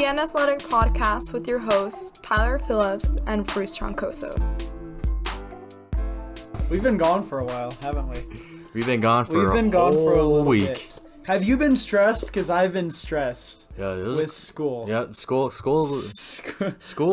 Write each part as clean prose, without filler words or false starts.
Unathletic podcast with your hosts, Tyler Phillips and Bruce Troncoso. We've been gone for a while, haven't we? We've been gone for a little week. Bit. Have you been stressed? Because I've been stressed with school. Yeah, school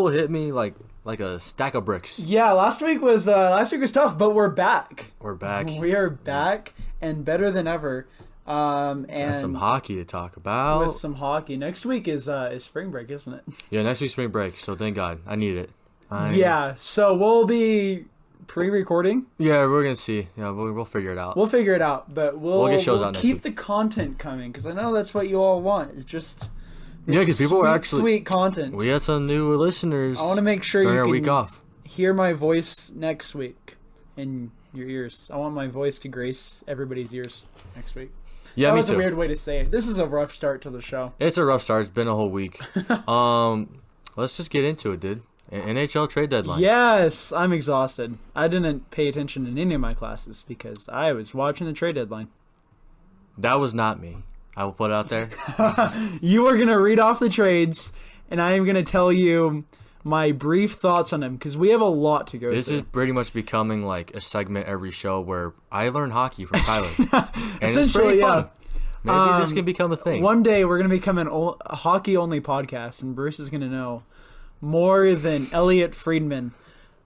hit me like a stack of bricks. Yeah, last week was tough, but we're back. We are back and better than ever. And some hockey to talk about. With some hockey. Next week is spring break, isn't it? Yeah, next week's spring break. So thank God, I need it. So we'll be pre-recording. Yeah, we're gonna see. Yeah, we'll figure it out. But we'll get shows out next keep week. the content coming because I know that's what you all want. It's just because people are actually sweet content. We have some new listeners. I want to make sure during you our can week off. Hear my voice next week in your ears. I want my voice to grace everybody's ears next week. Yeah, that me was too. a weird way to say it. This is a rough start to the show. It's a rough start. It's been a whole week. Let's just get into it, dude. NHL Trade Deadline. Yes, I'm exhausted. I didn't pay attention in any of my classes because I was watching the trade deadline. That was not me. I will put it out there. You are going to read off the trades, and I am going to tell you my brief thoughts on them because we have a lot to go through. This is pretty much becoming like a segment every show where I learn hockey from Tyler. And it's pretty fun. Maybe this can become a thing. One day we're going to become a hockey-only podcast, and Bruce is going to know more than Elliot Friedman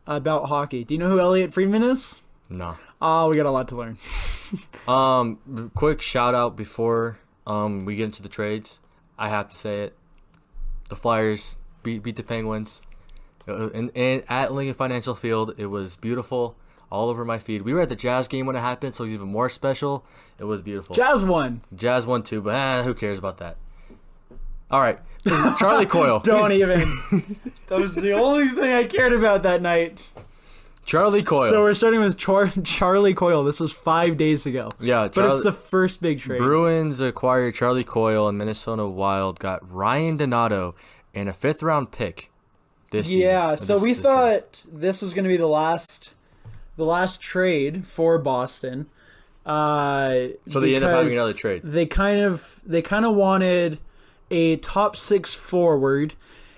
about hockey. Do you know who Elliot Friedman is? No. Oh, we got a lot to learn. Quick shout out before we get into the trades. I have to say it. The Flyers beat the Penguins. And at Lincoln Financial Field, it was beautiful. All over my feed. We were at the Jazz game when it happened, so it was even more special. It was beautiful. Jazz won. Jazz won too, but who cares about that? All right. Charlie Coyle. Don't even. That was the only thing I cared about that night. Charlie Coyle. So we're starting with Charlie Coyle. This was 5 days ago. Yeah. But it's the first big trade. Bruins acquired Charlie Coyle, and Minnesota Wild got Ryan Donato and a 5th-round pick this season. Yeah, so we thought this was going to be the last trade for Boston. So they ended up having another trade. They kind of wanted a top 6 forward.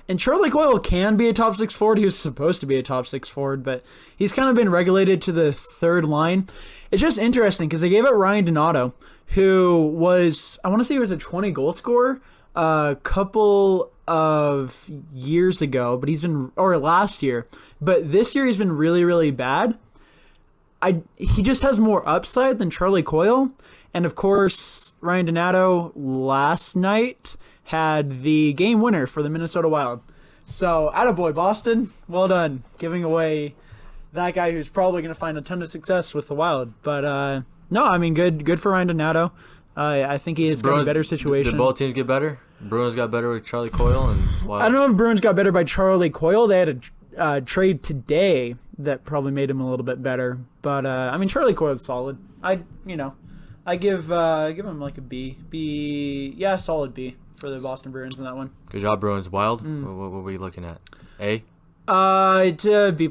And Charlie Coyle can be a top 6 forward. He was supposed to be a top 6 forward, but he's kind of been relegated to the third line. It's just interesting because they gave up Ryan Donato, who was, I want to say he was a 20-goal scorer a couple of years ago, or last year. But this year he's been really, really bad. He just has more upside than Charlie Coyle. And, of course, Ryan Donato last night had the game winner for the Minnesota Wild. So, attaboy, Boston. Well done. Giving away that guy who's probably going to find a ton of success with the Wild. But, no, I mean, good for Ryan Donato. I think he has got a better situation. Did both teams get better? Bruins got better with Charlie Coyle and Wild. I don't know if Bruins got better by Charlie Coyle. They had a trade today that probably made him a little bit better. But, I mean, Charlie Coyle's solid. I give him like a B. Yeah, solid B for the Boston Bruins in that one. Good job, Bruins. Wild? What were you looking at? A? To B+.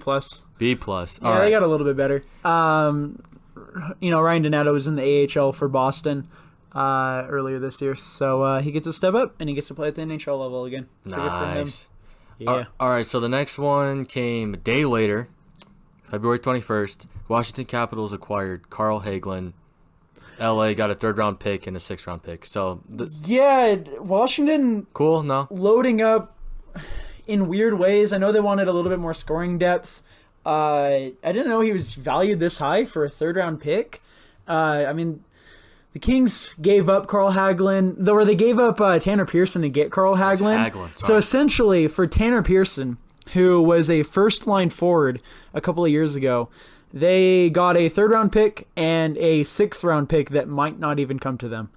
B+. Yeah, they got a little bit better. Ryan Donato was in the AHL for Boston earlier this year. So he gets a step up, and he gets to play at the NHL level again. So nice. Good for him. Yeah. All right, so the next one came a day later, February 21st. Washington Capitals acquired Carl Hagelin. LA got a 3rd-round pick and a 6th-round pick. So Washington. Cool, no? Loading up in weird ways. I know they wanted a little bit more scoring depth. I didn't know he was valued this high for a 3rd-round pick. I mean, the Kings gave up Carl Hagelin, or they gave up Tanner Pearson to get Carl Hagelin. So essentially, for Tanner Pearson, who was a first-line forward a couple of years ago, they got a 3rd-round pick and a 6th-round pick that might not even come to them.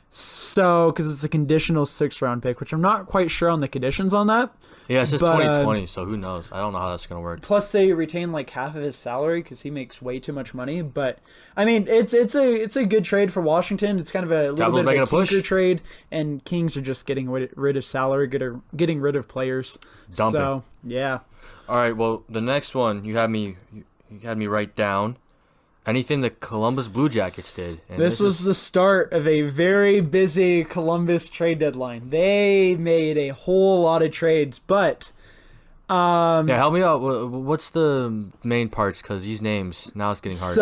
So, because it's a conditional 6th-round pick, which I'm not quite sure on the conditions on that. Yeah, it's just 2020, so who knows? I don't know how that's going to work. Plus, they retain like half of his salary because he makes way too much money. But, I mean, it's a good trade for Washington. It's kind of a little bit of a tinker trade, and Kings are just getting rid of salary, getting rid of players. Dumping. So, yeah. All right, well, the next one you had me write down anything the Columbus Blue Jackets did. And this was the start of a very busy Columbus trade deadline. They made a whole lot of trades, but yeah, help me out. What's the main parts? Because these names, now it's getting hard.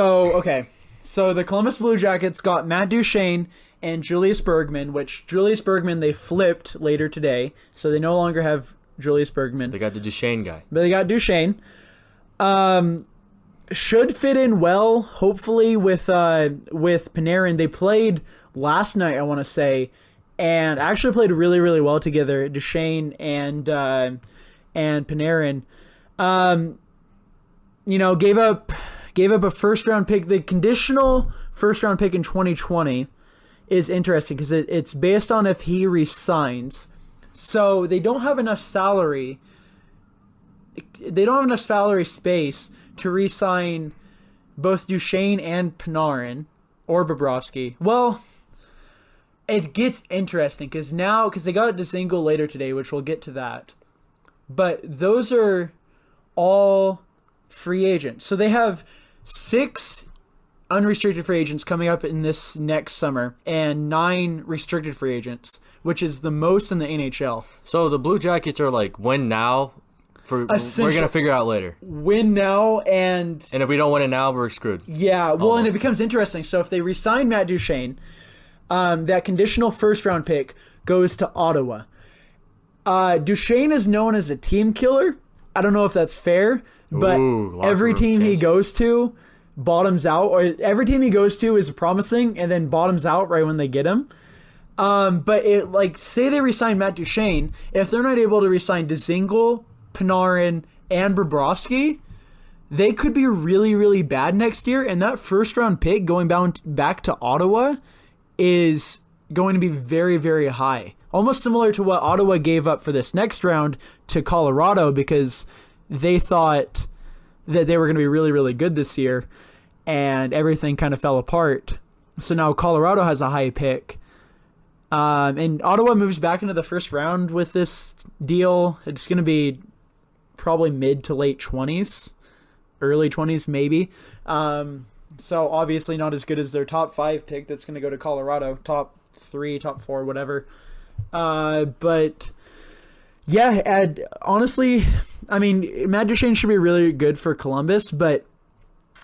So the Columbus Blue Jackets got Matt Duchene and Julius Bergman, which Julius Bergman they flipped later today, so they no longer have Julius Bergman. So they got the Duchene guy. But they got Duchene. Should fit in well, hopefully, with Panarin. They played last night, I want to say, and actually played really, really well together, Duchene and Panarin. Gave up a first-round pick. The conditional first-round pick in 2020 is interesting because it's based on if he resigns. So they don't have enough salary. They don't have enough salary space to re-sign both Duchene and Panarin or Bobrovsky. Well, it gets interesting because they got Dzingel later today, which we'll get to that. But those are all free agents. So they have 6 unrestricted free agents coming up in this next summer and 9 restricted free agents, which is the most in the NHL. So the Blue Jackets are like, win now. We're going to figure out later. Win now, and if we don't win it now, we're screwed. Yeah, well, and it becomes interesting. So if they re-sign Matt Duchene, that conditional first-round pick goes to Ottawa. Duchene is known as a team killer. I don't know if that's fair, but every team he goes to bottoms out, or every team he goes to is promising and then bottoms out right when they get him. But say they re-sign Matt Duchene, if they're not able to re-sign Dzingel, Panarin, and Bobrovsky, they could be really, really bad next year, and that first-round pick going back to Ottawa is going to be very, very high. Almost similar to what Ottawa gave up for this next round to Colorado because they thought that they were going to be really, really good this year, and everything kind of fell apart. So now Colorado has a high pick. And Ottawa moves back into the first round with this deal. It's going to be probably mid to late 20s, early 20s maybe. So obviously not as good as their top 5 pick that's going to go to Colorado, top 3, top 4, whatever. But yeah, honestly, I mean, Matt Duchene should be really good for Columbus, but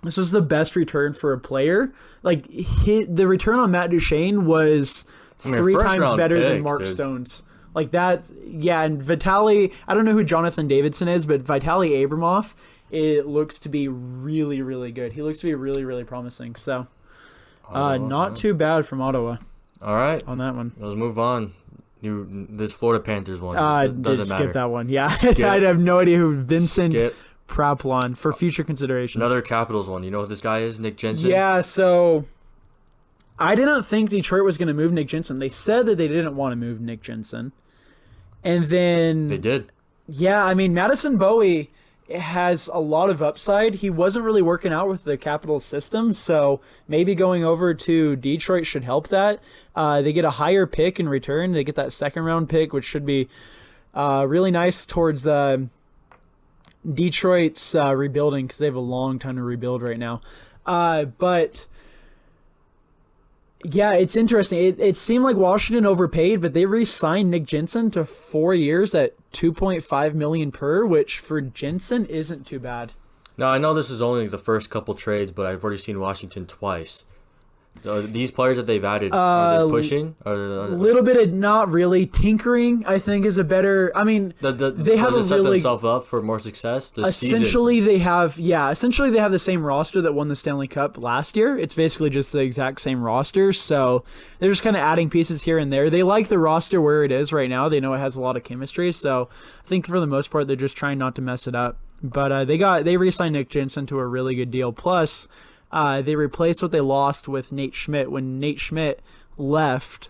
this was the best return for a player. Like the return on Matt Duchene was 3 times better than Mark Stone's. Like that, yeah, and Vitaly, I don't know who Jonathan Davidson is, but Vitaly Abramov, it looks to be really, really good. He looks to be really, really promising. So, not too bad from Ottawa. All right. On that one. Let's move on. This Florida Panthers one. Doesn't matter. Skip that one. Yeah, I have no idea who Vincent Praplon for future considerations. Another Capitals one. You know who this guy is? Nick Jensen? Yeah, so I didn't think Detroit was going to move Nick Jensen. They said that they didn't want to move Nick Jensen. And then they did. Yeah, I mean, Madison Bowie has a lot of upside. He wasn't really working out with the Capitals system, so maybe going over to Detroit should help that. They get a higher pick in return. They get that second-round pick, which should be really nice towards Detroit's rebuilding because they have a long time to rebuild right now. But yeah, it's interesting. It seemed like Washington overpaid, but they re-signed Nick Jensen to 4 years at $2.5 million per, which for Jensen isn't too bad. Now, I know this is only the first couple trades, but I've already seen Washington twice. These players that they've added, are they pushing? A little bit of not really. Tinkering, I think, is a better... I mean, they have set themselves up for more success this essentially, season? They have the same roster that won the Stanley Cup last year. It's basically just the exact same roster, so they're just kind of adding pieces here and there. They like the roster where it is right now. They know it has a lot of chemistry, so I think for the most part, they're just trying not to mess it up. But they re-signed Nick Jensen to a really good deal. Plus, they replaced what they lost with Nate Schmidt. When Nate Schmidt left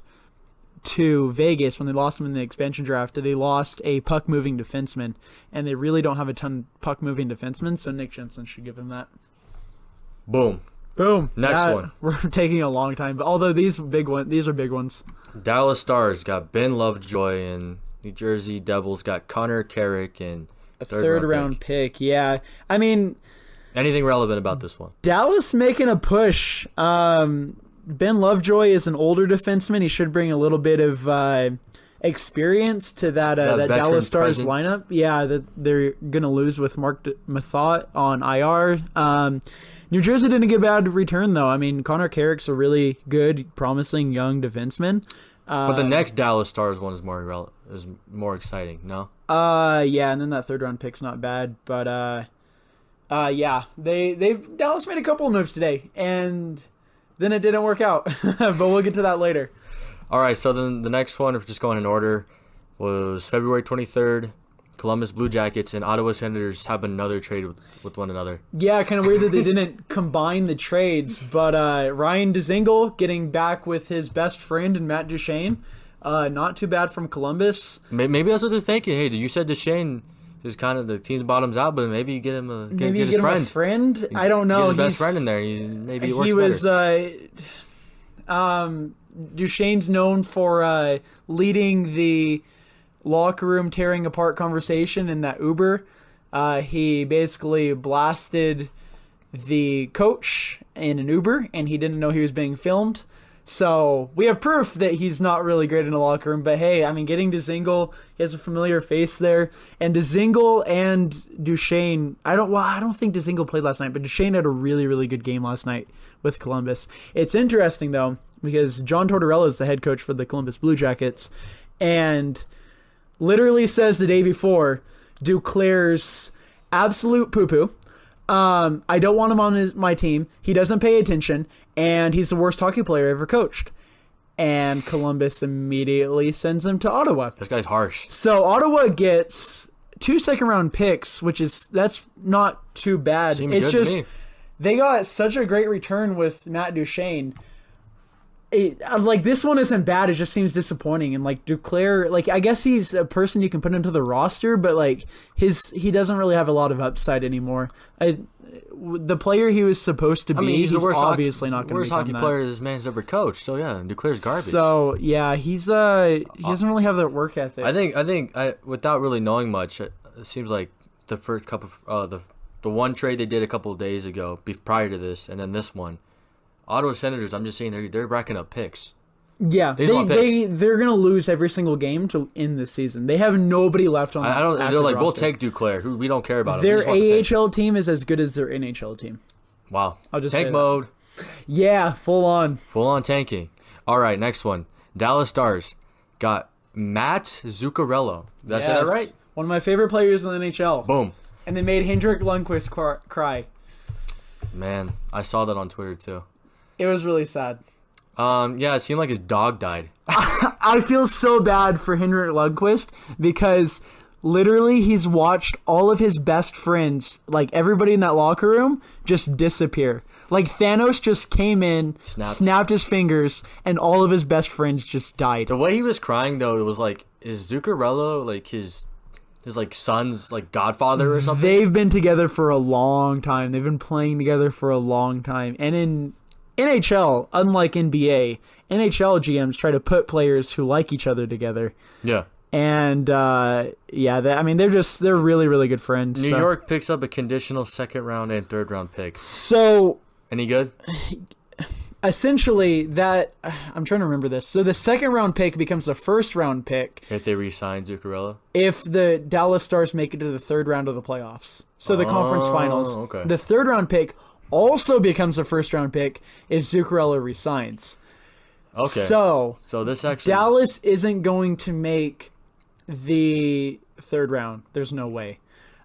to Vegas, when they lost him in the expansion draft, they lost a puck-moving defenseman, and they really don't have a ton of puck-moving defensemen, so Nick Jensen should give him that. Boom. Next one. We're taking a long time, but although these are big ones. Dallas Stars got Ben Lovejoy, and New Jersey Devils got Connor Carrick and a third round pick. Yeah. I mean, Anything relevant about this one? Dallas making a push. Ben Lovejoy is an older defenseman. He should bring a little bit of experience to that Dallas Stars presence. lineup. Yeah, that they're gonna lose with Mark Mathot on IR. New Jersey didn't get a bad return though. I mean, Connor Carrick's a really good, promising young defenseman. But the next Dallas Stars one is more exciting. No. Yeah, and then that third round pick's not bad, but yeah, Dallas made a couple of moves today, and then it didn't work out. But we'll get to that later. All right, so then the next one, if we're just going in order, was February 23rd. Columbus Blue Jackets and Ottawa Senators have another trade with one another. Yeah, kind of weird that they didn't combine the trades, but Ryan Dzingel getting back with his best friend and Matt Duchene. Not too bad from Columbus. Maybe that's what they're thinking. Hey, you said Duchene is kind of the team's bottoms out, but maybe you get him get his friend. A friend. I don't know. Get his best friend in there. Maybe it works better. Duchesne's known for leading the locker room tearing apart conversation in that Uber. He basically blasted the coach in an Uber, and he didn't know he was being filmed. So we have proof that he's not really great in the locker room. But hey, I mean, getting Dzingel, he has a familiar face there, and Dzingel and Duchene. I don't think Dzingel played last night, but Duchene had a really, really good game last night with Columbus. It's interesting though because John Tortorella is the head coach for the Columbus Blue Jackets, and literally says the day before, Duclair's absolute poo-poo. I don't want him on my team. He doesn't pay attention, and he's the worst hockey player ever coached. And Columbus immediately sends him to Ottawa. This guy's harsh. So Ottawa gets 2 second-round picks, that's not too bad. Seems it's good just to me. They got such a great return with Matt Duchene. This one isn't bad. It just seems disappointing. And Duclair, I guess he's a person you can put into the roster, but he doesn't really have a lot of upside anymore. The player he was supposed to be, he's the worst obviously not going to be worst hockey player this man's ever coached. So yeah, Duclair's garbage. So yeah, he doesn't really have that work ethic. I think without really knowing much, it seems like the first couple of the one trade they did a couple of days ago, prior to this, and then this one. Ottawa Senators, I'm just saying they're racking up picks. Yeah, they're going to lose every single game to end this season. They have nobody left on the roster. They're like, we'll take Duclair. We don't care about him. Their AHL team is as good as their NHL team. Wow. I'll just tank mode. Yeah, full on. Full on tanking. All right, next one. Dallas Stars got Matt Zuccarello. Did I say that right? One of my favorite players in the NHL. Boom. And they made Hendrik Lundqvist cry. Man, I saw that on Twitter too. It was really sad. Yeah, it seemed like his dog died. I feel so bad for Hendrik Lundqvist because literally he's watched all of his best friends, everybody in that locker room, just disappear. Thanos just came in, snapped his fingers, and all of his best friends just died. The way he was crying though, it was is Zuccarello his son's godfather or something? They've been together for a long time. They've been playing together for a long time. And in NHL, unlike NBA, NHL GMs try to put players who like each other together. Yeah. And they're really, really good friends. New York picks up a conditional second round and third round pick. So any good? Essentially, I'm trying to remember this. So the second round pick becomes the first round pick if they re-sign Zuccarello. If the Dallas Stars make it to the third round of the playoffs, so the conference finals. Okay. The third round pick also becomes a first round pick if Zuccarello resigns. Okay. So this actually Dallas isn't going to make the third round. There's no way.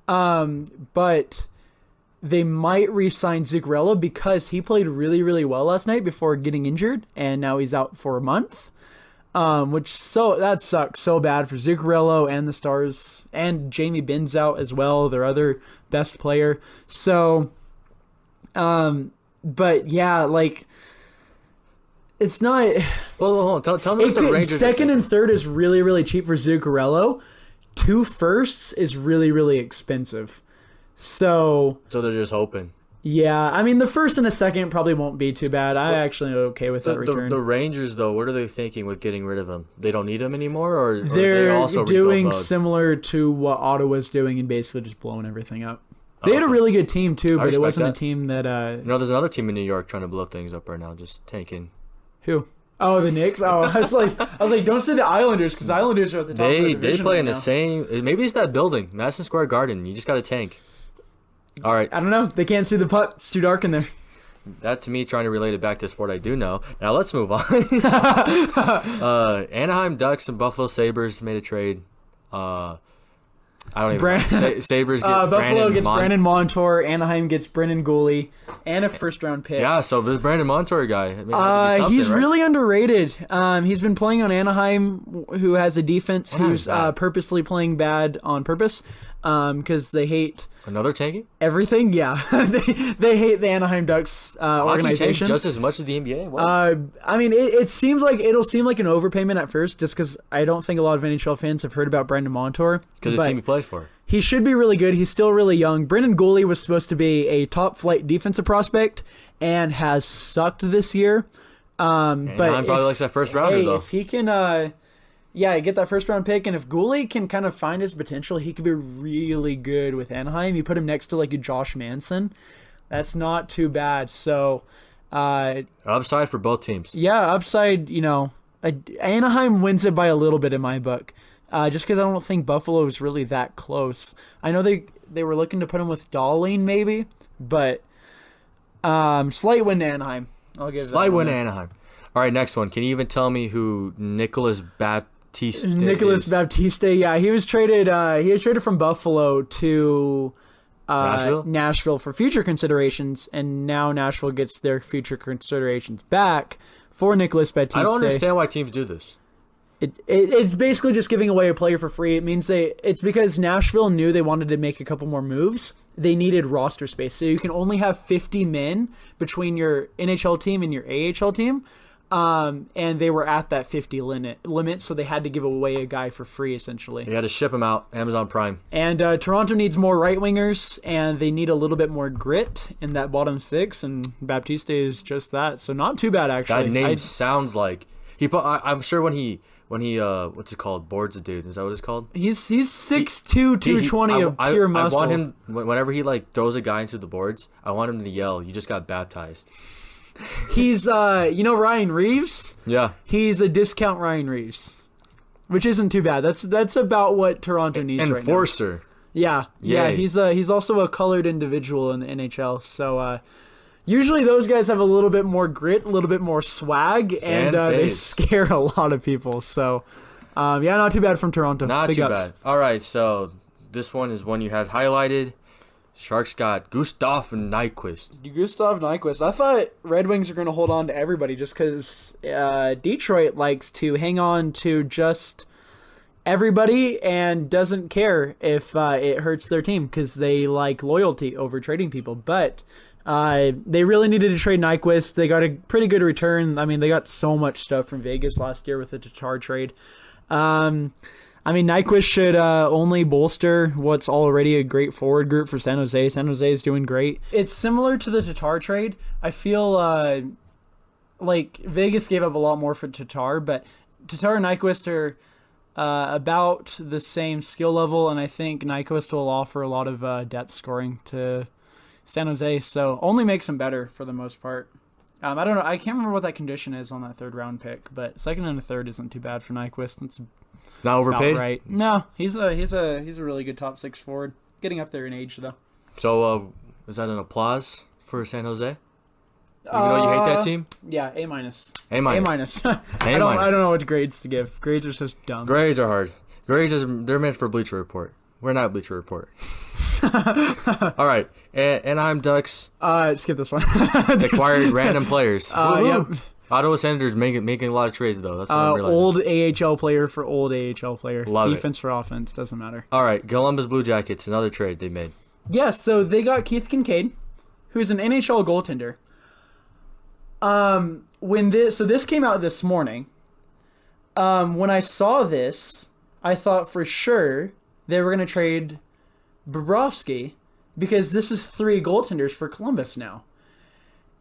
But they might re-sign Zuccarello because he played really, really well last night before getting injured, and now he's out for a month. That sucks so bad for Zuccarello and the Stars, and Jamie Ben's out as well, their other best player. So, but yeah, it's not. Well, hold on. Tell me what the Rangers. Second and third is really, really cheap for Zuccarello. 2 firsts is really, really expensive. So they're just hoping. Yeah, I mean the first and the second probably won't be too bad. I actually am okay with that return. The Rangers though, what are they thinking with getting rid of him? They don't need him anymore, or they're they also doing similar to what Ottawa's doing and basically just blowing everything up. They had a really good team too, I but it respect wasn't that. a team that. There's another team in New York trying to blow things up right now, just tanking. Who? Oh, the Knicks. Oh, I was like, don't say the Islanders because the Islanders are at the top of the division. They play right in the now. same. Maybe it's that building, Madison Square Garden. You just got to tank. All right, I don't know. They can't see the puck. It's too dark in there. that's me trying to relate it back to a sport I do know. Now let's move on. Anaheim Ducks and Buffalo Sabres made a trade. I don't even know. Sabres get Buffalo gets Brandon Montour. Anaheim gets Brendan Gooley and a first-round pick. Yeah, so this Brandon Montour guy. I mean, He's right? really underrated. He's been playing on Anaheim, who has a defense who's purposely playing bad on purpose because they hate Another tanking? everything. Yeah, they hate the Anaheim Ducks Hockey organization. tanks just as much as the NBA? What? I mean, it seems like it'll seem like an overpayment at first, just because I don't think a lot of NHL fans have heard about Brandon Montour. Because the team he plays for. He should be really good. He's still really young. Brendan Gooley was supposed to be a top-flight defensive prospect and has sucked this year. But probably likes that first rounder, though. If he can, get that first-round pick, and if Gooley can kind of find his potential, he could be really good with Anaheim. You put him next to, like, Josh Manson. That's not too bad. So, Upside for both teams. yeah, upside, Anaheim wins it by a little bit in my book. Just because I don't think Buffalo is really that close. I know they were looking to put him with Darlene maybe, but slight win to Anaheim. I'll give Slight win to Anaheim. All right, next one. Can you even tell me who Nicholas Baptiste Nicholas is? Baptiste, yeah, he was traded. He was traded from Buffalo to Nashville for future considerations, and now Nashville gets their future considerations back for Nicholas Baptiste. I don't understand why teams do this. It's basically just giving away a player for free. It means it's because Nashville knew they wanted to make a couple more moves. They needed roster space. So you can only have 50 men between your NHL team and your AHL team. And they were at that 50 limit, so they had to give away a guy for free, essentially. You had to ship him out, Amazon Prime. And Toronto needs more right wingers, and they need a little bit more grit in that bottom six, and Baptiste is just that. So not too bad, actually. That name sounds like I'm sure when he what's it called, boards a dude. Is that what it's called? He's 6'2", 220 of pure muscle. I want him, whenever he throws a guy into the boards, I want him to yell, "You just got baptized." He's Ryan Reeves? Yeah. He's a discount Ryan Reeves, which isn't too bad. That's about what Toronto needs right now. Enforcer. Yeah. Yay. He's also a colored individual in the NHL. So usually those guys have a little bit more grit, a little bit more swag, and they scare a lot of people. So not too bad from Toronto. Not Big too ups. bad. All right, so this one is one you had highlighted. Sharks got Gustav Nyquist. Gustav Nyquist. I thought Red Wings are going to hold on to everybody just because Detroit likes to hang on to just everybody and doesn't care if it hurts their team because they like loyalty over trading people. But they really needed to trade Nyquist. They got a pretty good return. I mean, they got so much stuff from Vegas last year with the Tatar trade. Nyquist should only bolster what's already a great forward group for San Jose. San Jose is doing great. It's similar to the Tatar trade. I feel like Vegas gave up a lot more for Tatar, but Tatar and Nyquist are about the same skill level, and I think Nyquist will offer a lot of depth scoring to San Jose, so only makes them better for the most part. I don't know. I can't remember what that condition is on that third round pick, but second and a third isn't too bad for Nyquist. It's Not overpaid? right. No, he's a really good top six forward. Getting up there in age though. So is that an applause for San Jose? Even though you hate that team? Yeah, A minus. A minus. I don't know what grades to give. Grades are just dumb. Grades are hard. They're meant for Bleacher Report. We're not Bleacher Report. All right, Anaheim Ducks Skip this one. acquired random players. Yep. Ottawa Senators making a lot of trades though. That's what I'm realizing. Old AHL player for old AHL player. Love it. Defense for offense doesn't matter. All right, Columbus Blue Jackets, another trade they made. Yes, so they got Keith Kincaid, who's an NHL goaltender. This came out this morning. When I saw this, I thought for sure they were going to trade Bobrovsky because this is 3 goaltenders for Columbus now.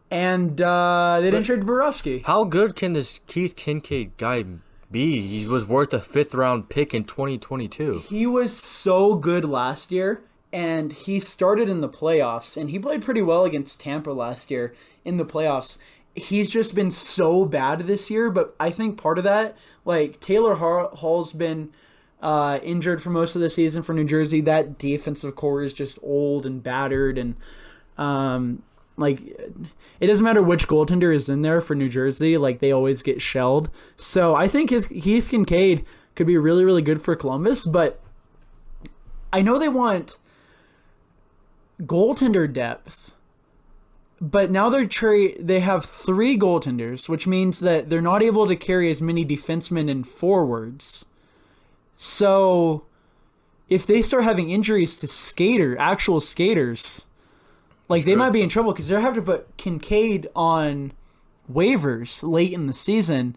And they didn't trade Bobrovsky. How good can this Keith Kincaid guy be? He was worth a 5th round pick in 2022. He was so good last year, and he started in the playoffs, and he played pretty well against Tampa last year in the playoffs. He's just been so bad this year, but I think part of that, like Taylor Hall's been injured for most of the season for New Jersey. That defensive core is just old and battered, and like it doesn't matter which goaltender is in there for New Jersey, like they always get shelled. So I think Heath Kincaid could be really, really good for Columbus, but I know they want goaltender depth, but now they have 3 goaltenders, which means that they're not able to carry as many defensemen and forwards. So if they start having injuries to actual skaters, like they might be in trouble because they'll have to put Kincaid on waivers late in the season,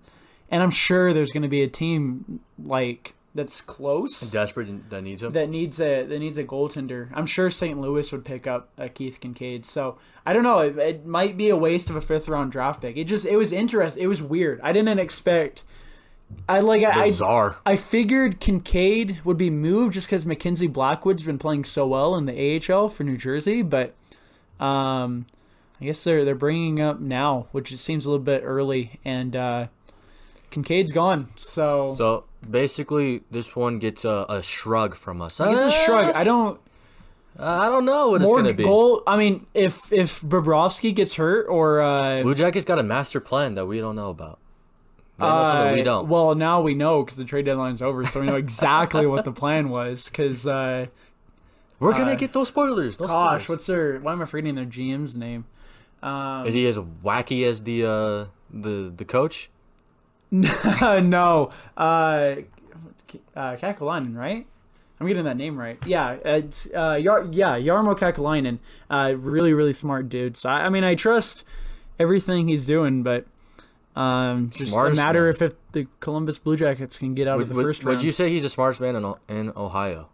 and I'm sure there's going to be a team like that's close, desperate that needs him, that needs a goaltender. I'm sure St. Louis would pick up Keith Kincaid. So I don't know. It might be a waste of a 5th round draft pick. It was interesting. It was weird. I didn't expect. Bizarre. I figured Kincaid would be moved just because Mackenzie Blackwood's been playing so well in the AHL for New Jersey, but I guess they're bringing up now, which it seems a little bit early, and Kincaid's gone. So basically, this one gets a shrug from us. It's a shrug. I don't know what it's going to be. I mean, if Bobrovsky gets hurt or Blue Jackets got a master plan that we don't know about. They know something we don't. Well, now we know because the trade deadline's over, so we know exactly what the plan was. Because we're gonna get those spoilers. Why am I forgetting their GM's name? Is he as wacky as the coach? No, Kakalainen, right? I'm getting that name right. Yeah, it's Jarmo Kakalainen. Really, really smart dude. So I mean, I trust everything he's doing, but just smartest a matter man. if the Columbus Blue Jackets can get out of the first round. Would you say he's the smartest man in Ohio?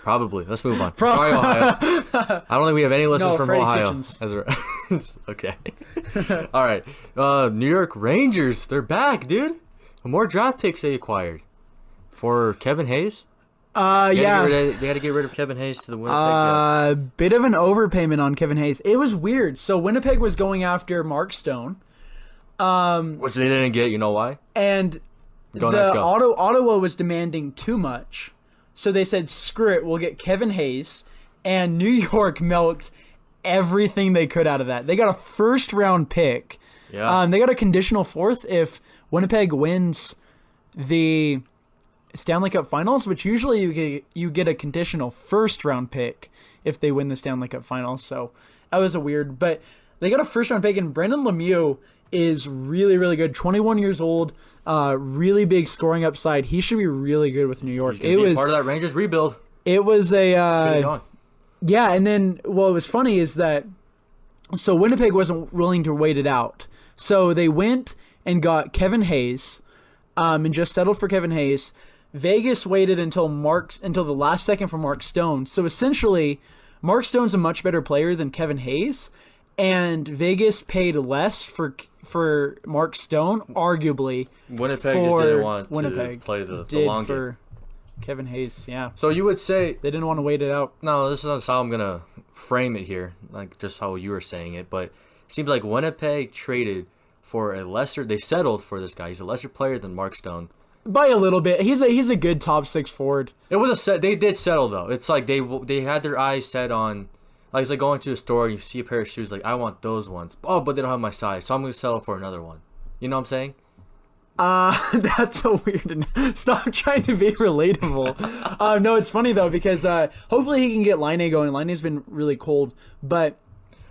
Probably. Let's move on. Sorry, Ohio. I don't think we have any listeners from Freddie Ohio. Kitchens. Okay. All right. New York Rangers. They're back, dude. More draft picks they acquired for Kevin Hayes. They had to get rid of Kevin Hayes to the Winnipeg Jets. Bit of an overpayment on Kevin Hayes. It was weird. So Winnipeg was going after Mark Stone. Which they didn't get. You know why? And Ottawa was demanding too much. So they said, screw it, we'll get Kevin Hayes. And New York milked everything they could out of that. They got a 1st round pick. Yeah. They got a conditional 4th if Winnipeg wins the Stanley Cup Finals, which usually you get a conditional 1st round pick if they win the Stanley Cup Finals. So that was but they got a 1st round pick, and Brendan Lemieux is really, really good. 21 years old, really big scoring upside. He should be really good with New York. It was part of that Rangers rebuild. It was yeah, and then what was funny is that so Winnipeg wasn't willing to wait it out, so they went and got Kevin Hayes, and just settled for Kevin Hayes. Vegas waited until the last second for Mark Stone. So essentially, Mark Stone's a much better player than Kevin Hayes. And Vegas paid less for Mark Stone, arguably. Winnipeg just didn't want Winnipeg to play the long game. For Kevin Hayes, yeah. So you would say... They didn't want to wait it out. No, this is how I'm going to frame it here, like just how you were saying it. But it seems like Winnipeg traded for a lesser... They settled for this guy. He's a lesser player than Mark Stone. By a little bit. He's a good top 6 forward. It was They did settle, though. It's like they had their eyes set on... Like, it's like going to a store and you see a pair of shoes, like, I want those ones. Oh, but they don't have my size, so I'm going to settle for another one. You know what I'm saying? That's so weird. Stop trying to be relatable. No, it's funny, though, because hopefully he can get Laine going. Laine's been really cold, but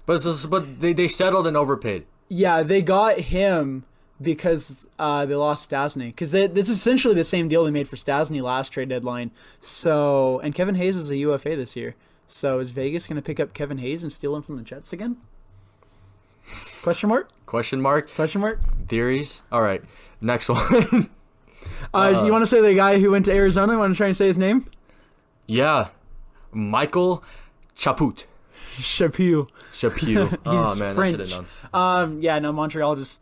they settled and overpaid. Yeah, they got him because they lost Stasny. Because it's essentially the same deal they made for Stasny last trade deadline. So, and Kevin Hayes is a UFA this year. So is Vegas going to pick up Kevin Hayes and steal him from the Jets again? Question mark? Question mark? Question mark? Theories? All right. Next one. You want to say the guy who went to Arizona? You want to try and say his name? Yeah. Michael Chaput. Chaput. Oh, man, French. I should have known. Yeah, no, Montreal just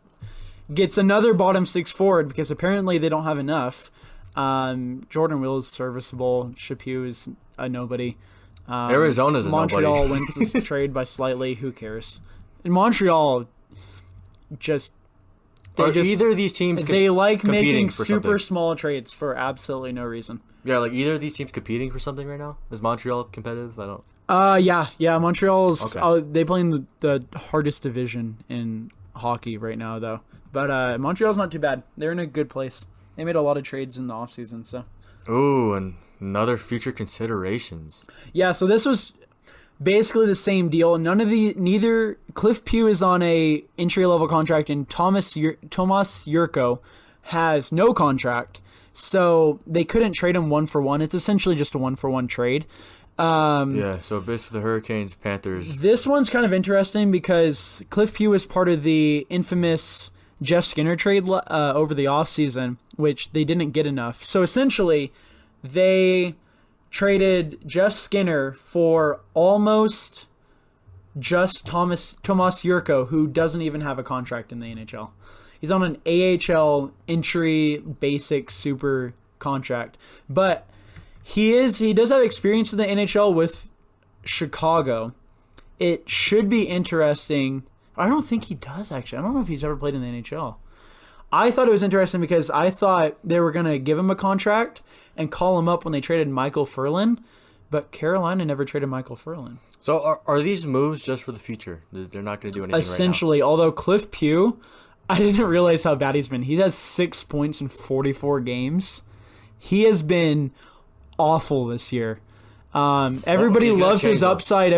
gets another bottom 6 forward because apparently they don't have enough. Jordan Will is serviceable. Chaput is a nobody. Arizona's a Montreal nobody. wins this trade by slightly. Who cares? In Montreal, Either of these teams they like competing making for super something? small trades for absolutely no reason. Yeah, like either of these teams competing for something right now? Is Montreal competitive? I don't. Yeah. Montreal's Okay. they play in the hardest division in hockey right now, though. But Montreal's not too bad. They're in a good place. They made a lot of trades in the offseason, so. Ooh, and another future considerations. Yeah, so this was basically the same deal. Neither Cliff Pugh is on a entry level contract, and Tomas Yurko has no contract, so they couldn't trade him 1-for-1. It's essentially just a 1-for-1 trade. Yeah, so basically the Hurricanes, Panthers. This one's kind of interesting because Cliff Pugh was part of the infamous Jeff Skinner trade over the offseason, which they didn't get enough. So essentially, they traded Jeff Skinner for almost just Tomas Yurko, who doesn't even have a contract in the NHL. He's on an AHL entry basic super contract. But he does have experience in the NHL with Chicago. It should be interesting. I don't think he does, actually. I don't know if he's ever played in the NHL. I thought it was interesting because I thought they were going to give him a contract and call him up when they traded Michael Furlan, but Carolina never traded Michael Furlan. So are these moves just for the future? They're not going to do anything Essentially, although Cliff Pugh, I didn't realize how bad he's been. He has 6 points in 44 games. He has been awful this year. Everybody loves his upside.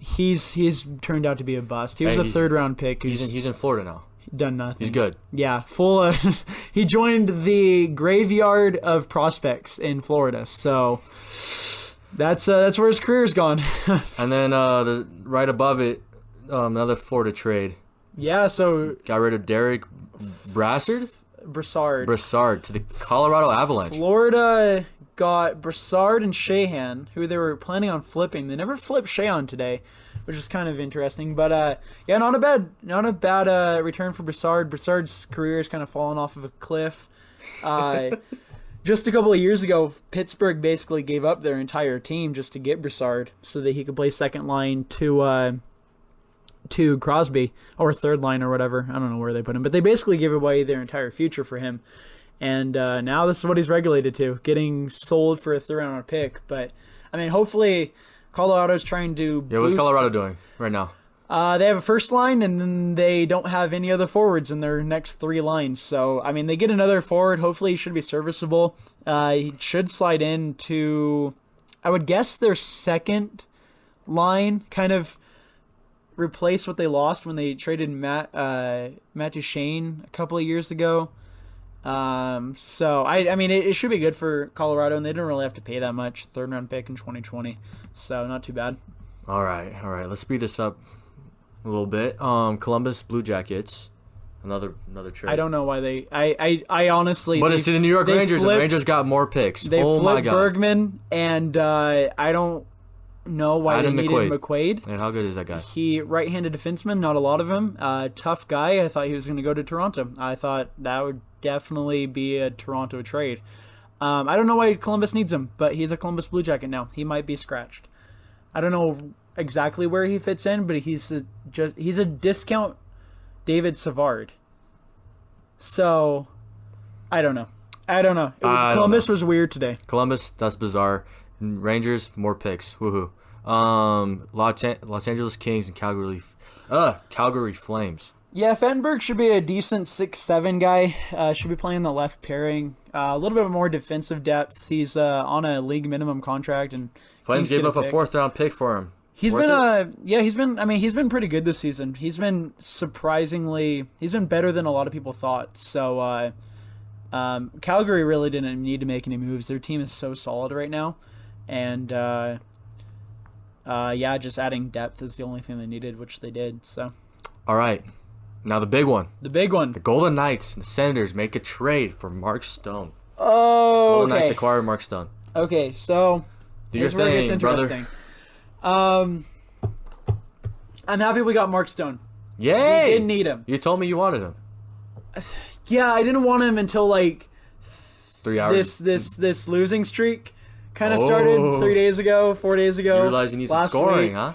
He's turned out to be a bust. He was a third-round pick. He's in Florida now. Done nothing. He's good. Yeah, he joined the graveyard of prospects in Florida. So that's where his career's gone. And then right above it, another Florida trade. Yeah, so Got rid of Derek Brassard Brassard to the Colorado Avalanche. Florida got Brassard and Sheahan, who they were planning on flipping. They never flipped Sheahan today, which is kind of interesting. But yeah, not a bad return for Brassard. Brassard's career is kind of fallen off of a cliff. Just a couple of years ago, Pittsburgh basically gave up their entire team just to get Brassard so that he could play second line to Crosby, or third line or whatever. I don't know where they put him, but they basically gave away their entire future for him. And now this is what he's regulated to, getting sold for a third-round pick. But, I mean, hopefully Colorado's trying to Yeah, what's Colorado doing right now? They have a first line, and then they don't have any other forwards in their next three lines. So, I mean, they get another forward. Hopefully he should be serviceable. He should slide into, I would guess, their second line, kind of replace what they lost when they traded Matt Duchene a couple of years ago. So I mean it should be good for Colorado, and they didn't really have to pay that much. Third round pick in 2020, so not too bad. All right. Let's speed this up a little bit. Columbus Blue Jackets, another trade. I don't know why they. I honestly. But it's to the New York Rangers. The Rangers got more picks. They oh my flipped God. Bergman, and I don't know why Adam they needed McQuaid. And how good is that guy? He right-handed defenseman, not a lot of him. Tough guy. I thought he was going to go to Toronto. I thought that would definitely be a Toronto trade. I don't know why Columbus needs him, but he's a Columbus Blue Jacket now. He might be scratched. I don't know exactly where he fits in, but he's a discount David Savard. So I don't know. Columbus was weird today. Columbus, that's bizarre. Rangers, more picks. Woohoo. Los Angeles Kings and Calgary Flames. Yeah, Fenberg should be a decent 6'7" guy. Should be playing the left pairing. A little bit more defensive depth. He's on a league minimum contract, and Flames gave up a 4th round pick for him. He's been pretty good this season. He's been better than a lot of people thought. So Calgary really didn't need to make any moves. Their team is so solid right now. And just adding depth is the only thing they needed, which they did. So, all right, now the big one. The Golden Knights and the Senators make a trade for Mark Stone. Oh, Golden Knights acquire Mark Stone. Okay, so do your thing, brother. I'm happy we got Mark Stone. Yay! We didn't need him. You told me you wanted him. Yeah, I didn't want him until like 3 hours. This losing streak kind of started 3 days ago, 4 days ago. You realize you need some scoring, huh?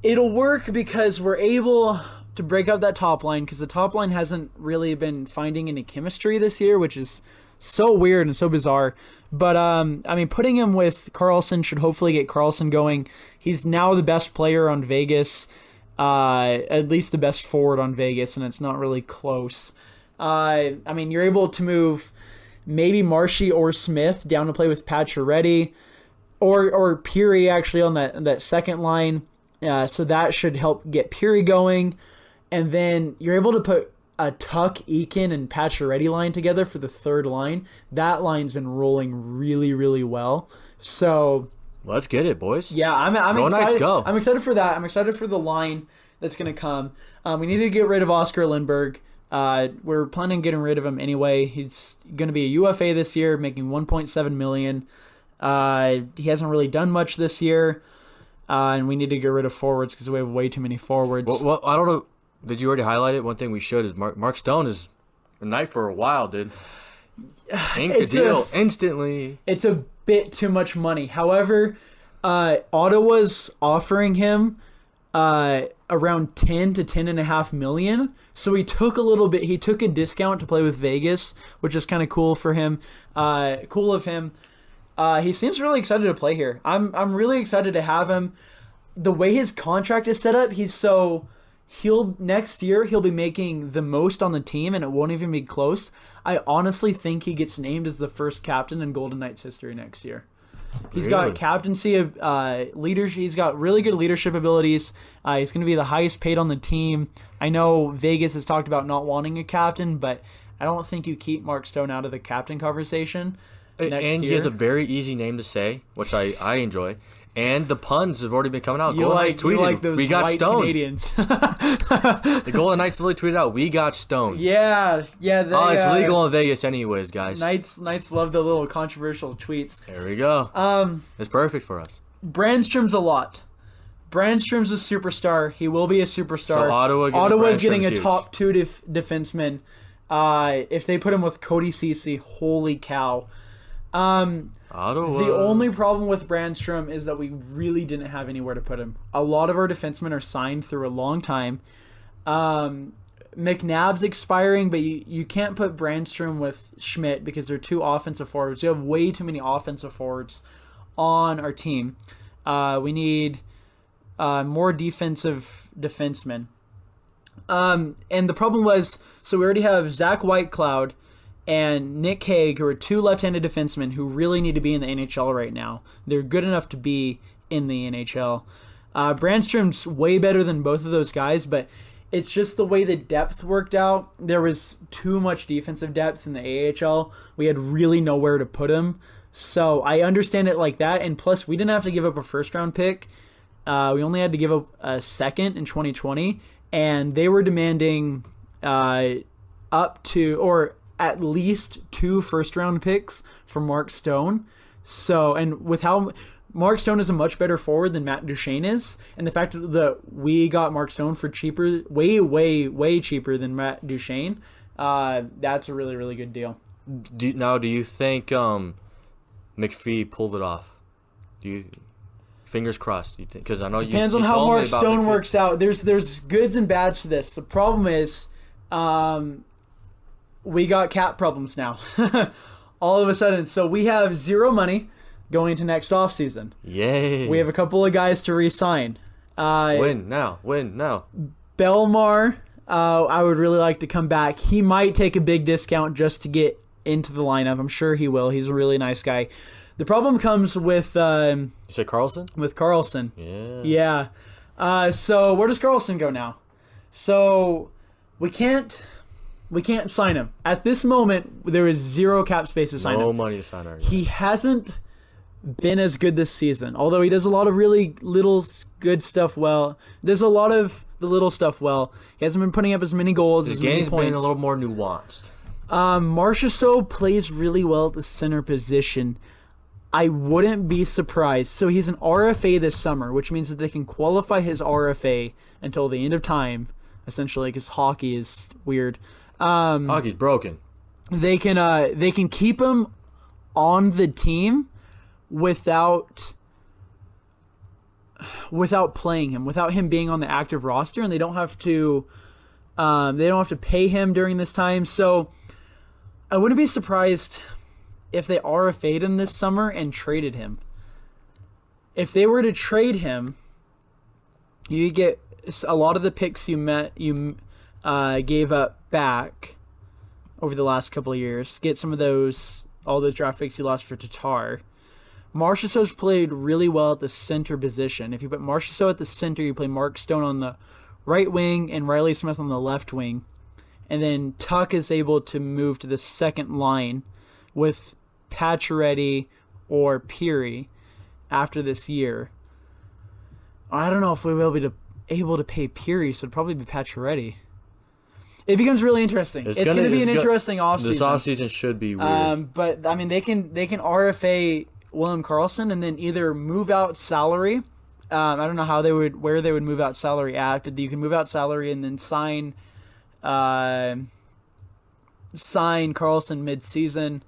It'll work because we're able to break up that top line because the top line hasn't really been finding any chemistry this year, which is so weird and so bizarre. But, putting him with Carlson should hopefully get Carlson going. He's now the best player on Vegas, at least the best forward on Vegas, and it's not really close. You're able to move maybe Marshy or Smith down to play with Pacioretty or Peary actually on that second line. So that should help get Peary going. And then you're able to put a Tuck, Eakin, and Pacioretty line together for the third line. That line's been rolling really, really well. So let's get it, boys. Yeah, I'm Go excited. Knights, go. I'm excited for that. I'm excited for the line that's going to come. We need to get rid of Oscar Lindberg. We're planning on getting rid of him anyway. He's going to be a UFA this year, making $1.7 million. He hasn't really done much this year. And we need to get rid of forwards because we have way too many forwards. Well, I don't know. Did you already highlight it? One thing we should is Mark Stone is a Knight for a while, dude. Ink the deal instantly. It's a bit too much money. However, Ottawa's offering him around 10 to 10.5 million. So he took a little bit. He took a discount to play with Vegas, which is kind of cool for him. Cool of him. He seems really excited to play here. I'm really excited to have him. The way his contract is set up, next year he'll be making the most on the team, and it won't even be close. I honestly think he gets named as the first captain in Golden Knights history next year. He's got captaincy of leadership. He's got really good leadership abilities. He's going to be the highest paid on the team. I know Vegas has talked about not wanting a captain, but I don't think you keep Mark Stone out of the captain conversation. And he has a very easy name to say, which I enjoy. And the puns have already been coming out. Golden Knights tweeted, "We got stoned." Canadians. The Golden Knights really tweeted out, "We got stoned." Yeah. It's legal in Vegas anyways, guys. Knights love the little controversial tweets. There we go. It's perfect for us. Brandstrom's a lot. Brandstrom's a superstar. He will be a superstar. So Ottawa's getting a huge. top two defenseman. If they put him with Cody Ceci, holy cow. Ottawa. The only problem with Brandstrom is that we really didn't have anywhere to put him. A lot of our defensemen are signed through a long time. McNabb's expiring, but you can't put Brandstrom with Schmidt because they're two offensive forwards. You have way too many offensive forwards on our team. We need more defensive defensemen. And the problem was, so we already have Zach Whitecloud and Nick Hague, who are two left-handed defensemen who really need to be in the NHL right now. They're good enough to be in the NHL. Brandstrom's way better than both of those guys, but it's just the way the depth worked out. There was too much defensive depth in the AHL. We had really nowhere to put him. So I understand it like that, and plus we didn't have to give up a first-round pick. We only had to give up a second in 2020, and they were demanding up to, or at least 2 first-round picks for Mark Stone. So, and with how Mark Stone is a much better forward than Matt Duchene is, and the fact that we got Mark Stone for cheaper, way, way, way cheaper than Matt Duchene, that's a really, really good deal. Do you think McPhee pulled it off? Fingers crossed. Do you think? Because I know depends on how Mark Stone works out. There's goods and bads to this. The problem is, we got cap problems now. All of a sudden. So we have zero money going into next offseason. Yay. We have a couple of guys to re-sign. Win now. Belmar, I would really like to come back. He might take a big discount just to get into the lineup. I'm sure he will. He's a really nice guy. The problem comes with... you say Carlson? With Carlson. Yeah. So where does Carlson go now? So we can't sign him. At this moment, there is zero cap space to sign him. No money to sign him. He hasn't been as good this season, although he does a lot of really little good stuff well. Does a lot of the little stuff well. He hasn't been putting up as many goals, His as many game's points. been a little more nuanced. Marchessault plays really well at the center position. I wouldn't be surprised. So he's an RFA this summer, which means that they can qualify his RFA until the end of time, essentially, because hockey is weird. Hockey's broken. They can keep him on the team without playing him, without him being on the active roster, and they don't have to pay him during this time. So I wouldn't be surprised if they RFA'd him this summer and traded him. If they were to trade him, you get a lot of the picks you gave up back over the last couple of years. Get some of all those draft picks you lost for Tatar. Marchessault's played really well at the center position. If you put Marchessault at the center, you play Mark Stone on the right wing and Riley Smith on the left wing. And then Tuck is able to move to the second line with Pacioretty or Peary after this year. I don't know if we will be able to pay Peary, so it'd probably be Pacioretty. It becomes really interesting. It's going to be an interesting offseason. This offseason should be weird. But I mean, they can RFA William Karlsson and then either move out salary. I don't know where they would move out salary at, but you can move out salary and then sign Karlsson mid-season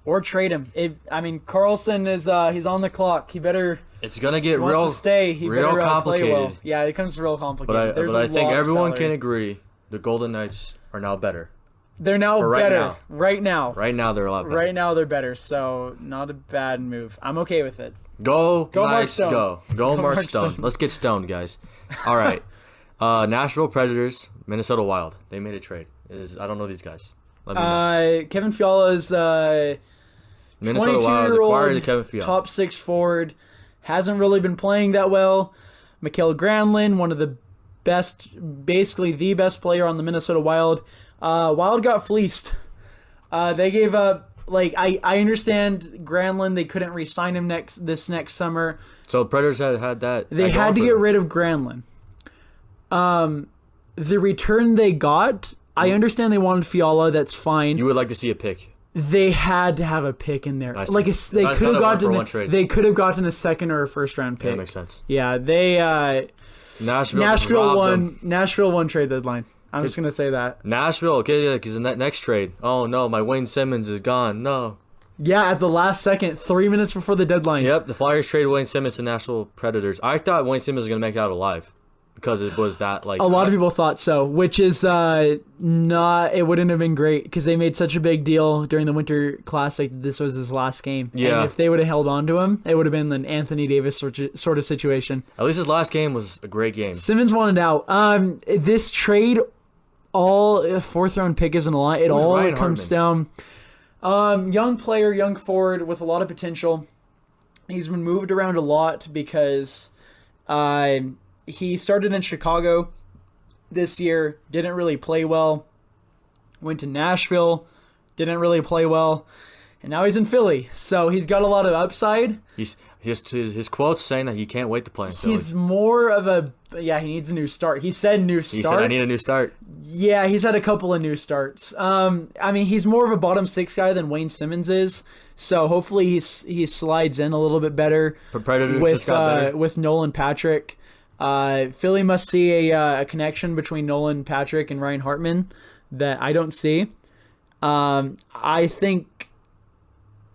or trade him. Karlsson is he's on the clock. He better. It's gonna get real complicated. Play well. Yeah, it becomes real complicated. But I think everyone can agree the Golden Knights are now better. They're now better. Right now. Right now they're a lot better. Right now they're better. So not a bad move. I'm okay with it. Go Knights, Mark go. Go Mark Stone. Let's get stoned, guys. All right. Nashville Predators, Minnesota Wild. They made a trade. I don't know these guys. Let me know. Kevin Fiala's Minnesota Wild acquired Kevin Fiala. Top 6 forward. Hasn't really been playing that well. Mikael Granlund, one of the best, basically the best player on the Minnesota Wild. Wild got fleeced. They gave up. I understand Granlund. They couldn't re-sign him this next summer. So Predators had that. They had to get rid of Granlund. The return they got, I understand they wanted Fiala. That's fine. You would like to see a pick. They had to have a pick in there. They could have gotten a second or a first round pick. That makes sense. Yeah, they Nashville won trade deadline. I'm just gonna say that. Nashville, okay, yeah, because in that next trade, oh no, my Wayne Simmons is gone. No. Yeah, at the last second, 3 minutes before the deadline. Yep, the Flyers traded Wayne Simmons to Nashville Predators. I thought Wayne Simmons was gonna make it out alive because it was that a lot of people thought so, which is not. It wouldn't have been great because they made such a big deal during the Winter Classic. This was his last game. Yeah. And if they would have held on to him, it would have been an Anthony Davis sort of situation. At least his last game was a great game. Simmons wanted out. This trade. All fourth round pick isn't a lot. It all Ryan comes Hartman? down. Young player, young forward with a lot of potential. He's been moved around a lot because he started in Chicago this year, didn't really play well. Went to Nashville, didn't really play well. And now he's in Philly. So he's got a lot of upside. His quotes saying that he can't wait to play in Philly. He's more of a... Yeah, he needs a new start. He said new start. He said, I need a new start. Yeah, he's had a couple of new starts. He's more of a bottom 6 guy than Wayne Simmons is. So hopefully he slides in a little bit better. For Predators just got better. With Nolan Patrick. Philly must see a connection between Nolan Patrick and Ryan Hartman that I don't see. I think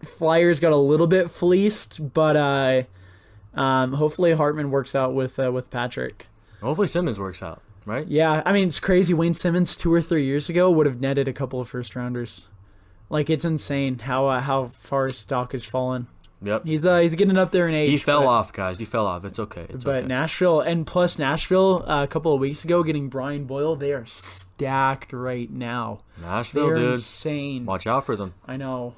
Flyers got a little bit fleeced, but hopefully Hartman works out with Patrick. Hopefully Simmons works out, right? Yeah, it's crazy. Wayne Simmons 2 or 3 years ago would have netted a couple of first rounders. It's insane how far his stock has fallen. Yep. He's getting up there in age. He fell off, guys. He fell off. It's okay. But Nashville, a couple of weeks ago, getting Brian Boyle, they are stacked right now. Nashville, They're dude. Insane. Watch out for them. I know.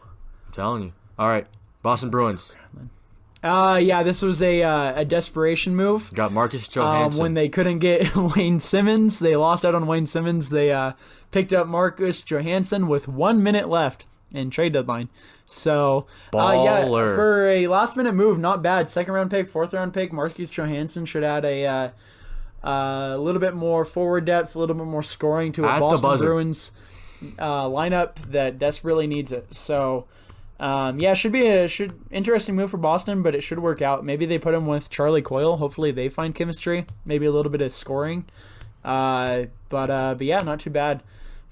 I'm telling you. All right. Boston Bruins. This was a desperation move. Got Marcus Johansson. When they couldn't get Wayne Simmons, they lost out on Wayne Simmons. They picked up Marcus Johansson with 1 minute left in trade deadline. So, for a last minute move, not bad. 2nd round pick, 4th round pick. Marcus Johansson should add a little bit more forward depth, a little bit more scoring to a Boston Bruins lineup that desperately needs it. So, should be interesting move for Boston, but it should work out. Maybe they put him with Charlie Coyle. Hopefully they find chemistry. Maybe a little bit of scoring. But not too bad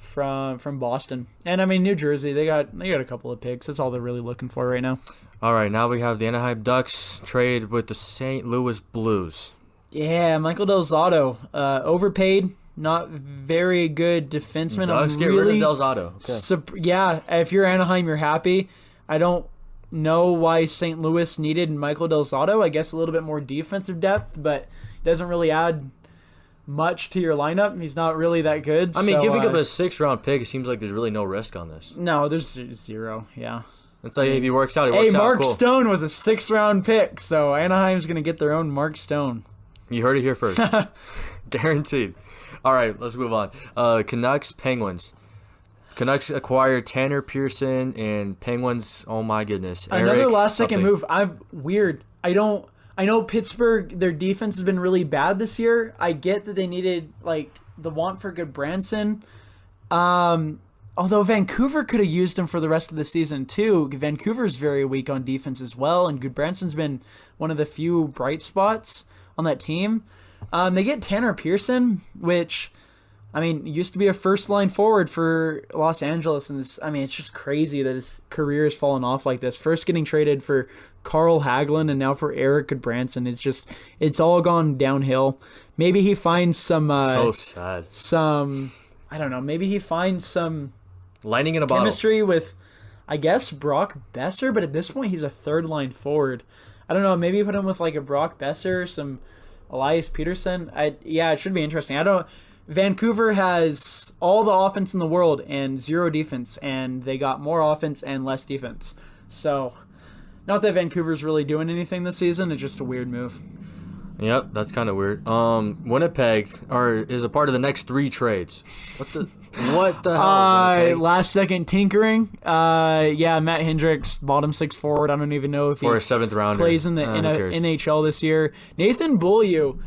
from Boston. And I mean, New Jersey, they got a couple of picks. That's all they're really looking for right now. All right, now we have the Anaheim Ducks trade with the St. Louis Blues. Yeah, Michael Del Zotto, overpaid, not very good defenseman. Ducks get rid of Del Zotto. Okay. Yeah, if you're Anaheim, you're happy. I don't know why St. Louis needed Michael Del Zotto. I guess a little bit more defensive depth, but doesn't really add much to your lineup. He's not really that good. I mean, giving up a 6th-round pick, it seems like there's really no risk on this. No, there's zero. Yeah. It's like if he works out, he works out. Hey, Mark cool. Stone was a 6th-round pick, so Anaheim's going to get their own Mark Stone. You heard it here first. Guaranteed. All right, let's move on. Canucks, Penguins. Canucks acquired Tanner Pearson, and Penguins, oh my goodness. Another last-second move. Weird. I know Pittsburgh, their defense has been really bad this year. I get that they needed, like, the want for Goodbranson. Although Vancouver could have used him for the rest of the season, too. Vancouver's very weak on defense as well, and Goodbranson's been one of the few bright spots on that team. They get Tanner Pearson, which, I mean, used to be a first-line forward for Los Angeles, and it's just crazy that his career has fallen off like this. First getting traded for Carl Hagelin, and now for Eric Goodbranson. It's all gone downhill. Maybe he finds some... so sad. I don't know, maybe he finds some... Lightning in a chemistry bottle. with, I guess, Brock Besser, but at this point he's a 3rd-line forward. I don't know, maybe put him with like a Brock Besser, some Elias Peterson. It should be interesting. Vancouver has all the offense in the world and 0 defense, and they got more offense and less defense. So, not that Vancouver's really doing anything this season, it's just a weird move. Yep, that's kind of weird. Winnipeg is a part of the next 3 trades. What the hell? Last second tinkering. Matt Hendricks, bottom 6 forward. I don't even know if he for a 7th rounder plays in the NHL this year. Nathan Beaulieu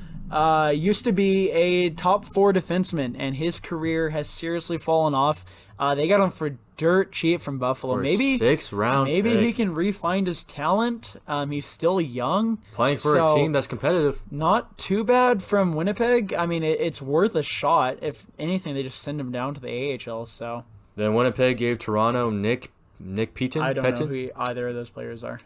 used to be a top 4 defenseman, and his career has seriously fallen off. They got him for dirt cheap from Buffalo. For maybe 6th round. Maybe pick. he can re-find his talent. He's still young, playing for a team that's competitive. Not too bad from Winnipeg. I mean, it's worth a shot. If anything, they just send him down to the AHL. So then Winnipeg gave Toronto Nick Peton. I don't know who either of those players are.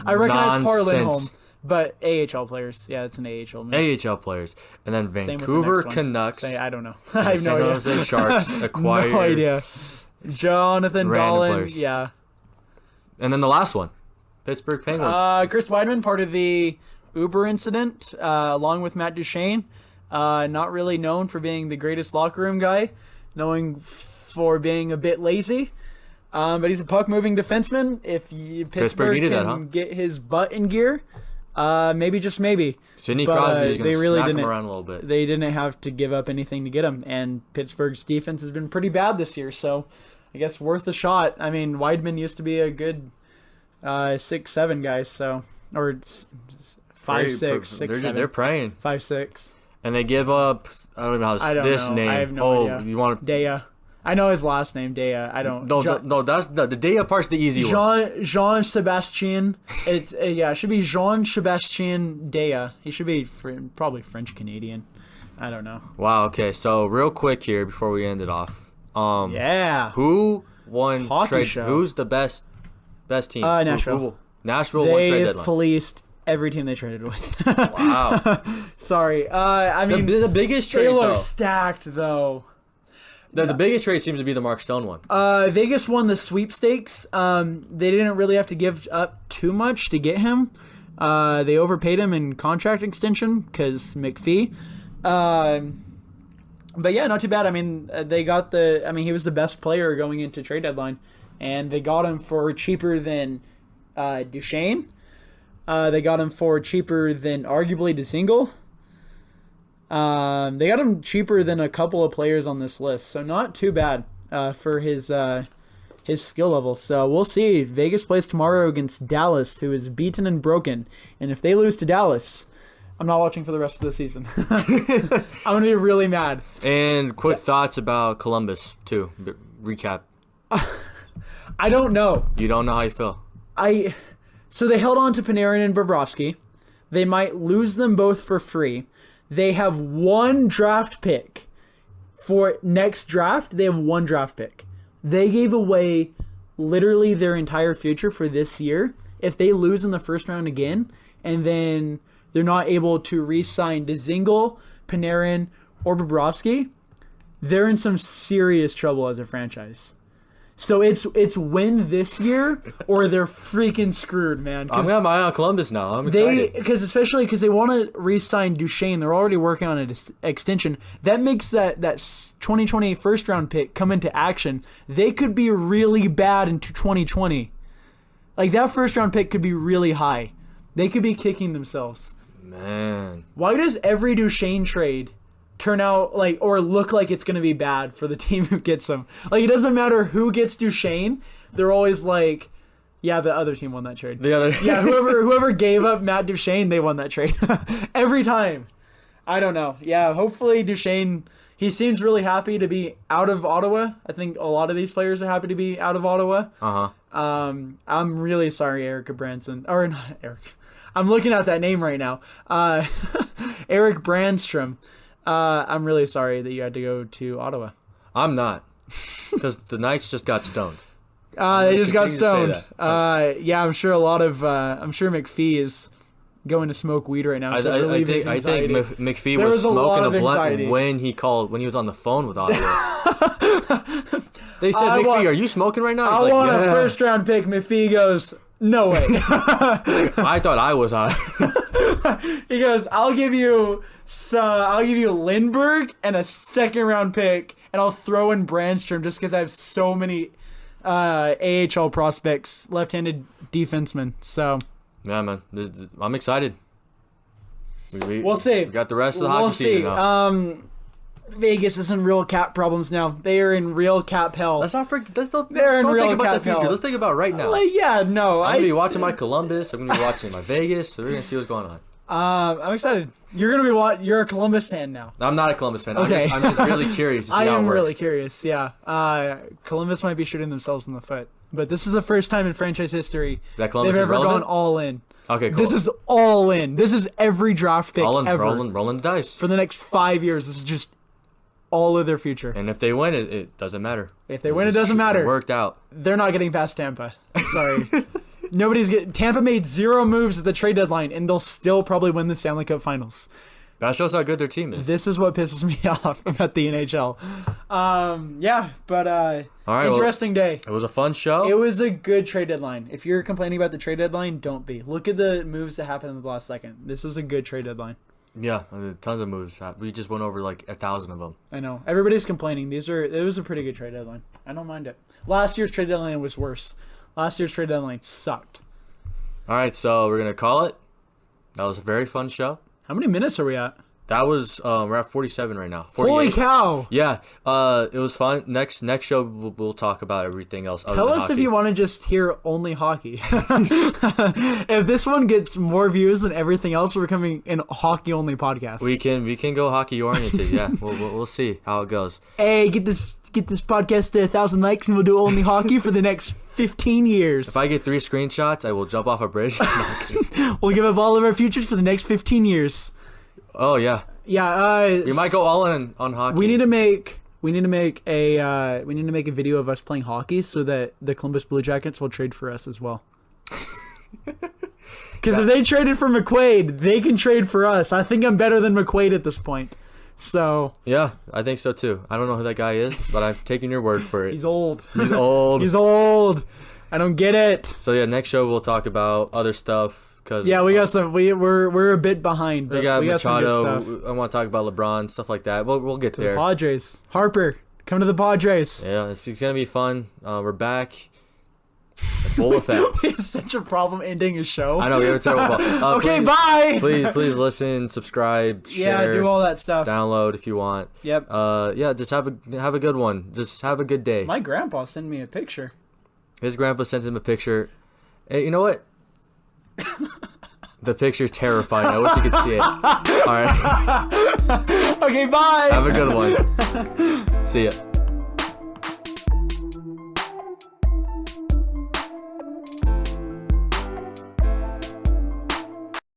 I recognize Par Lindholm, but AHL players. Yeah, it's an AHL move. AHL players, and then Vancouver Canucks. I don't know. I have San no Jose idea. Sharks acquired. No idea. Jonathan Dahlin, players. yeah. And then the last one, Pittsburgh Penguins. Chris Weidman, part of the Uber incident, along with Matt Duchene. Not really known for being the greatest locker room guy, knowing for being a bit lazy. But he's a puck-moving defenseman. If Pittsburgh can get his butt in gear, maybe just maybe. Sidney Crosby's going to smack him around a little bit. They didn't have to give up anything to get him, and Pittsburgh's defense has been pretty bad this year, so I guess worth a shot. I mean, Weidman used to be a good 6'7" guy, so or 5'6", 6'7". They're praying 5'6". And they give up. I don't know how this name. I have no idea. You want Dea? I know his last name, Dea. I don't. No, that's the Dea part's the easy one. Jean Sebastien. It should be Jean Sebastien Dea. He should be probably French Canadian. I don't know. Wow. Okay. So real quick here before we end it off. Who won trade? Who's the best team? Nashville. Nashville won trade deadline. They fleeced every team they traded with. Wow. Sorry. I mean, the biggest trade. They look stacked though. The biggest trade seems to be the Mark Stone one. Vegas won the sweepstakes. They didn't really have to give up too much to get him. They overpaid him in contract extension because McPhee. But yeah, not too bad. I mean, he was the best player going into trade deadline, and they got him for cheaper than Duchene. They got him for cheaper than arguably DeSingle. They got him cheaper than a couple of players on this list, so not too bad for his skill level. So we'll see. Vegas plays tomorrow against Dallas, who is beaten and broken, and if they lose to Dallas, I'm not watching for the rest of the season. I'm gonna be really mad. And quick thoughts about Columbus too. Recap. I don't know. You don't know how you feel. So they held on to Panarin and Bobrovsky. They might lose them both for free. They have one draft pick For next draft, they have 1 draft pick. They gave away literally their entire future for this year. If they lose in the first round again, and then they're not able to re-sign Dzingel, Panarin, or Bobrovsky, they're in some serious trouble as a franchise. So it's win this year or they're freaking screwed, man. I'm got my eye on Columbus now. I'm excited. Because they want to re-sign Duchesne. They're already working on an extension. That makes that 2020 first round pick come into action. They could be really bad into 2020. Like, that first round pick could be really high. They could be kicking themselves. Man. Why does every Duchesne trade turn out like or look like it's going to be bad for the team who gets him? Like, it doesn't matter who gets Duchesne. They're always like, yeah, the other team won that trade. Yeah, whoever gave up Matt Duchesne, they won that trade. Every time. I don't know. Yeah, hopefully Duchesne, he seems really happy to be out of Ottawa. I think a lot of these players are happy to be out of Ottawa. I'm really sorry, Erica Branson. Or not Eric. I'm looking at that name right now. Eric Brandstrom. I'm really sorry that you had to go to Ottawa. I'm not. Because the Knights just got stoned. They just got stoned. Yeah, I'm sure I'm sure McPhee is going to smoke weed right now. I think McPhee was smoking a blunt when he was on the phone with Ottawa. They said, McPhee, are you smoking right now? He's want a first round pick. McPhee goes, no way. I thought I was high. He goes, I'll give you Lindbergh and a second round pick, and I'll throw in Brandstrom just because I have so many AHL prospects, left-handed defensemen. So yeah, man, I'm excited. We'll see. We got the rest of the hockey season now. Vegas is in real cap problems now. They are in real cap hell. Let's not forget. Don't think about the future. Hell. Let's think about right now. Yeah, no. I'm going to be watching my Columbus. I'm going to be watching my Vegas. So we're going to see what's going on. I'm excited. You're a Columbus fan now. I'm not a Columbus fan. Okay. I'm just really curious to see how it works. I am really curious, yeah. Columbus might be shooting themselves in the foot. But this is the first time in franchise history that Columbus they've ever gone all in. Okay, cool. This is all in. This is every draft pick ever. Rolling the dice. For the next 5 years, this is just all of their future. And if they win it doesn't matter. If they win, it doesn't matter. It worked out. They're not getting past Tampa. Sorry. Tampa made 0 moves at the trade deadline, and they'll still probably win the Stanley Cup Finals. That shows how good their team is. This is what pisses me off about the NHL. Yeah, but all right, interesting day. It was a fun show. It was a good trade deadline. If you're complaining about the trade deadline, don't be. Look at the moves that happened in the last second. This was a good trade deadline. Yeah, tons of moves. We just went over like 1,000 of them. I know. Everybody's complaining. It was a pretty good trade deadline. I don't mind it. Last year's trade deadline was worse. Last year's trade deadline sucked. All right, so we're going to call it. That was a very fun show. How many minutes are we at? That was, we're at 47 right now. 48. Holy cow. Yeah, it was fun. Next show, we'll talk about everything else. Tell us if you want to just hear only hockey. If this one gets more views than everything else, we're becoming an hockey-only podcast. We can go hockey-oriented, yeah. We'll see how it goes. Hey, get this podcast to 1,000 likes, and we'll do only hockey for the next 15 years. If I get 3 screenshots, I will jump off a bridge. We'll give up all of our futures for the next 15 years. Oh yeah. Yeah. We might go all in on hockey. We need to make a video of us playing hockey so that the Columbus Blue Jackets will trade for us as well. Because if they traded for McQuaid, they can trade for us. I think I'm better than McQuaid at this point. So yeah, I think so too. I don't know who that guy is, but I've taken your word for it. He's old. He's old. He's old. I don't get it. So yeah, next show we'll talk about other stuff. Yeah, we got some. We're a bit behind. But we got Machado. Some good stuff. I want to talk about LeBron, stuff like that. We'll get there. The Padres. Harper, come to the Padres. Yeah, it's gonna be fun. We're back. Full effect. We have such a problem ending a show. I know, we have a terrible ball. Okay, bye. Please listen, subscribe, share. Yeah, do all that stuff. Download if you want. Yep. Yeah, just have a good one. Just have a good day. My grandpa sent me a picture. His grandpa sent him a picture. Hey, you know what? The picture's terrifying. I wish you could see it. All right. Okay, bye. Have a good one. See ya.